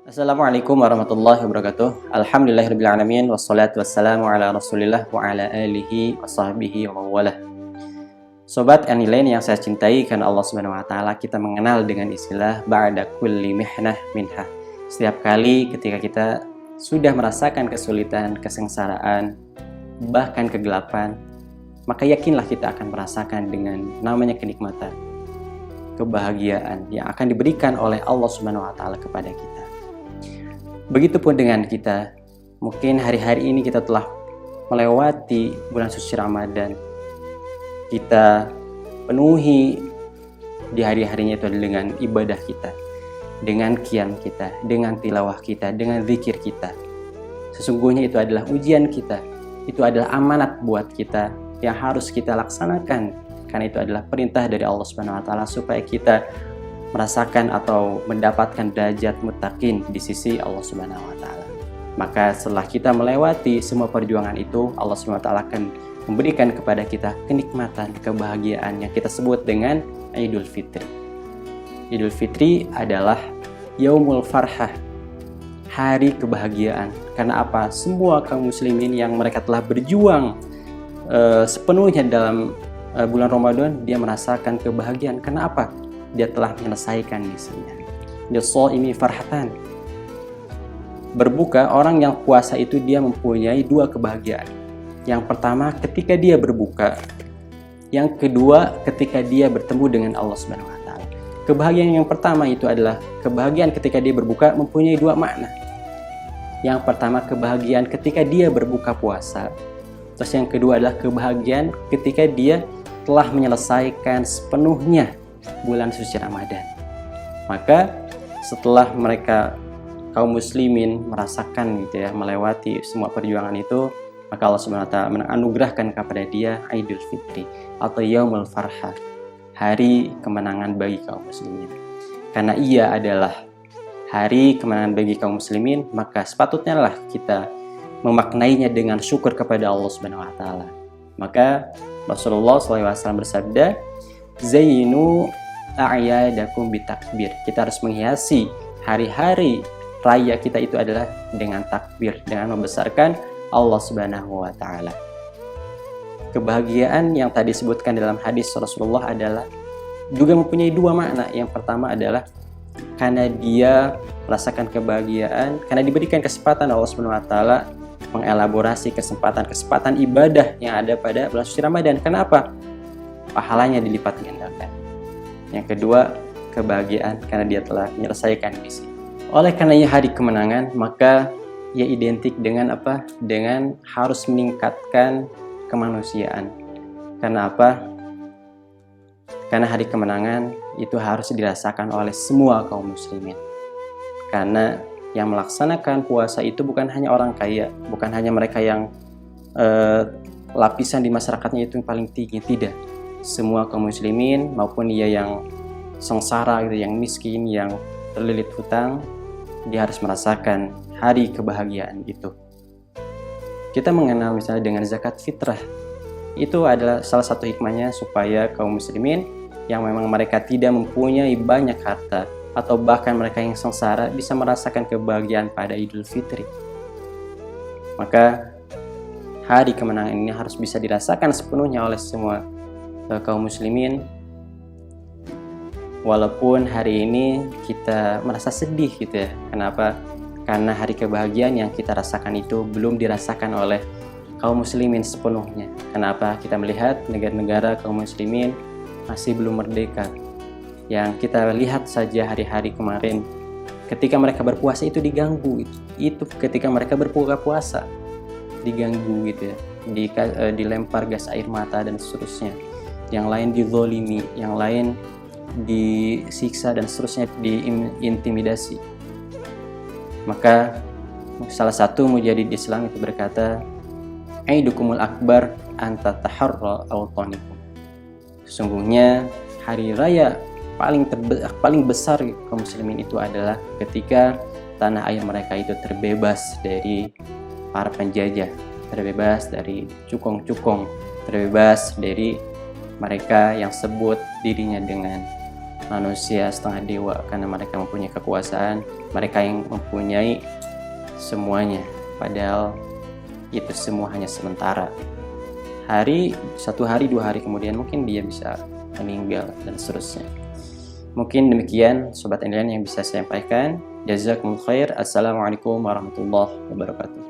Assalamualaikum warahmatullahi wabarakatuh. Alhamdulillahirrabbilalamin. Wassalatu wassalamu ala rasulillah wa ala alihi wa sahbihi wa mawalah. Sobat Anilain yang saya cintai, karena Allah subhanahu wa ta'ala kita mengenal dengan istilah ba'da kulli mihnah minha. Setiap kali ketika kita sudah merasakan kesulitan, kesengsaraan, bahkan kegelapan, maka yakinlah kita akan merasakan dengan namanya kenikmatan, kebahagiaan yang akan diberikan oleh Allah subhanahu wa ta'ala kepada kita. Begitupun dengan kita, mungkin hari-hari ini kita telah melewati bulan suci Ramadan. Kita penuhi di hari-harinya itu dengan ibadah kita, dengan qiyam kita, dengan tilawah kita, dengan zikir kita. Sesungguhnya itu adalah ujian kita, itu adalah amanat buat kita yang harus kita laksanakan, karena itu adalah perintah dari Allah Subhanahu wa taala supaya kita merasakan atau mendapatkan derajat muttaqin di sisi Allah Subhanahu wa taala. Maka setelah kita melewati semua perjuangan itu, Allah Subhanahu wa taala akan memberikan kepada kita kenikmatan, kebahagiaan yang kita sebut dengan Idul Fitri. Idul Fitri adalah Yaumul Farhah, hari kebahagiaan. Karena apa? Semua kaum muslimin yang mereka telah berjuang sepenuhnya dalam bulan Ramadan, dia merasakan kebahagiaan. Karena apa? Dia telah menyelesaikan misinya. Lis-shaimi farhatan. Berbuka, orang yang puasa itu dia mempunyai dua kebahagiaan. Yang pertama ketika dia berbuka, yang kedua ketika dia bertemu dengan Allah Subhanahu wa taala. Kebahagiaan yang pertama itu adalah kebahagiaan ketika dia berbuka mempunyai dua makna. Yang pertama kebahagiaan ketika dia berbuka puasa. Terus yang kedua adalah kebahagiaan ketika dia telah menyelesaikan sepenuhnya bulan suci Ramadan. Maka setelah mereka kaum muslimin merasakan gitu ya, melewati semua perjuangan itu, maka Allah Subhanahu wa taala menganugerahkan kepada dia Idul Fitri atau Yaumul Farhah, hari kemenangan bagi kaum muslimin. Karena ia adalah hari kemenangan bagi kaum muslimin, maka sepatutnya lah kita memaknainya dengan syukur kepada Allah Subhanahu wa taala. Maka Rasulullah SAW bersabda, Zainu a'yadakum bitakbir. Kita harus menghiasi hari-hari raya kita itu adalah dengan takbir, dengan membesarkan Allah Subhanahu wa taala. Kebahagiaan yang tadi disebutkan dalam hadis Rasulullah adalah juga mempunyai dua makna. Yang pertama adalah karena dia merasakan kebahagiaan karena diberikan kesempatan Allah Subhanahu wa taala mengelaborasi kesempatan ibadah yang ada pada bulan suci Ramadan. Kenapa? Pahalanya dilipat gandakan. Yang kedua, kebahagiaan karena dia telah menyelesaikan misi. Oleh karenanya hari kemenangan, maka ia identik dengan apa? Dengan harus meningkatkan kemanusiaan. Karena apa? Karena hari kemenangan itu harus dirasakan oleh semua kaum muslimin. Karena yang melaksanakan puasa itu bukan hanya orang kaya, bukan hanya mereka yang lapisan di masyarakatnya itu yang paling tinggi, tidak. Semua kaum muslimin maupun dia yang sengsara gitu, yang miskin, yang terlilit hutang, dia harus merasakan hari kebahagiaan itu. Kita mengenal misalnya dengan zakat fitrah, itu adalah salah satu hikmahnya supaya kaum muslimin yang memang mereka tidak mempunyai banyak harta atau bahkan mereka yang sengsara bisa merasakan kebahagiaan pada Idul Fitri. Maka hari kemenangan ini harus bisa dirasakan sepenuhnya oleh semua kaum muslimin. Walaupun hari ini kita merasa sedih gitu ya. Kenapa? Karena hari kebahagiaan yang kita rasakan itu belum dirasakan oleh kaum muslimin sepenuhnya. Kenapa? Kita melihat negara-negara kaum muslimin masih belum merdeka. Yang kita lihat saja hari-hari kemarin, ketika mereka berpuasa itu diganggu. Itu ketika mereka berbuka puasa diganggu gitu ya, dilempar gas air mata dan seterusnya. Yang lain dizolimi, yang lain disiksa dan seterusnya, diintimidasi. Maka salah satu mujahid Islam itu berkata, Aidukumul akbar anta taharra awtanikum. Sesungguhnya hari raya paling besar kaum muslimin itu adalah ketika tanah air mereka itu terbebas dari para penjajah, terbebas dari cukong-cukong, terbebas dari mereka yang sebut dirinya dengan manusia setengah dewa karena mereka mempunyai kekuasaan, mereka yang mempunyai semuanya, padahal itu semua hanya sementara. Satu hari, 2 hari kemudian mungkin dia bisa meninggal dan seterusnya. Mungkin demikian sobat andalan yang bisa saya sampaikan. Jazakumullah khair. Assalamualaikum warahmatullahi wabarakatuh.